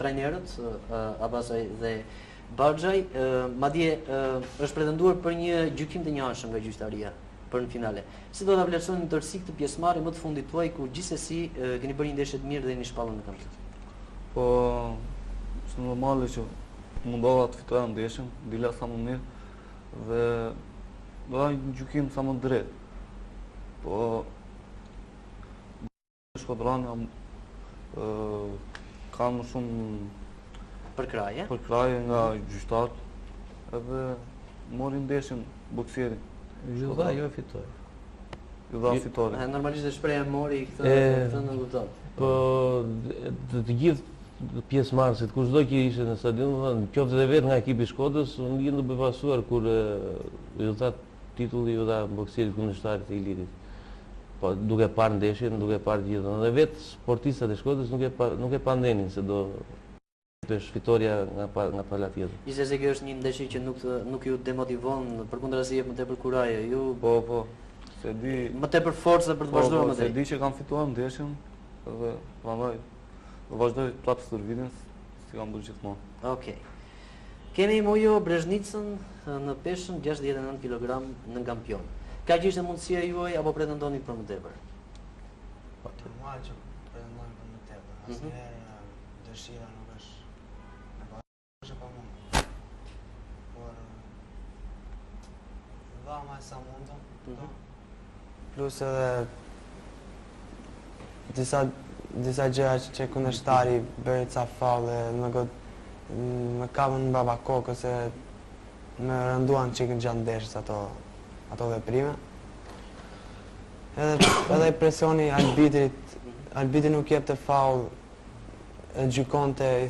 trajnerët, Abasaj dhe Baxhaj, madje është pretenduar për një gjykim të njëanshëm nga gjyqtaria për në finale. Si do ta vlerësoni në tërësi këtë pjesëmarrje më të fundit tuaj ku gjithsesi keni bërë një ndeshje të mirë dhe jeni shpallur në kamp? Po, është normale që mundova të fitoja ndeshjen, dila sa më mirë dhe doja një gjykim sa më drejt. Po Shkodrani ka më shumë përkraje nga gjyqtarët edhe mori ndeshjen boksieri. Ju dha jo fitoi. Ju dha fitore. Normalisht e shpreha mori këtë në kupton. Po të gjithë pjesëmarrësit, kushdo që ishte në stadion, qoftë edhe vetë nga ekipi i Shkodrës, unë jam të befasuar kur ju dha titulli, ju dha boksierit kundërshtarit të Ilirit. Po duke parë ndeshjen, duke parë gjithë. Dhe vetë sportistat e Shkodrës nuk e pandenin se do pesh fitoria nga pala tjetër. Ishte se kjo është një ndeshje që nuk ju demotivon, përkundrazi jep më tepër kuraje. Ju Po, se di më tepër forcë për të vazhduar më se drejt. di që kam fituar ndeshjen dhe prandaj do vazhdoj prapë stërvitjen si kam bërë gjithmonë. Okej. Kemi Mujo Brezhnicën në peshën 69 kg në kampion. Ka që ishte mundësia juaj apo pretendoni për më tepër? Normal që pretendojmë për më tepër. Asnjëherë dëshira nuk është pa mund. Por dha më sa mundëm. Plus edhe disa gjëra që kundërshtari bëri ca falle, më kapën në baba kokë se më rënduan çikën gjatë ndeshjes ato veprime. Edhe presioni arbitrit nuk jepte faull, e gjykonte, i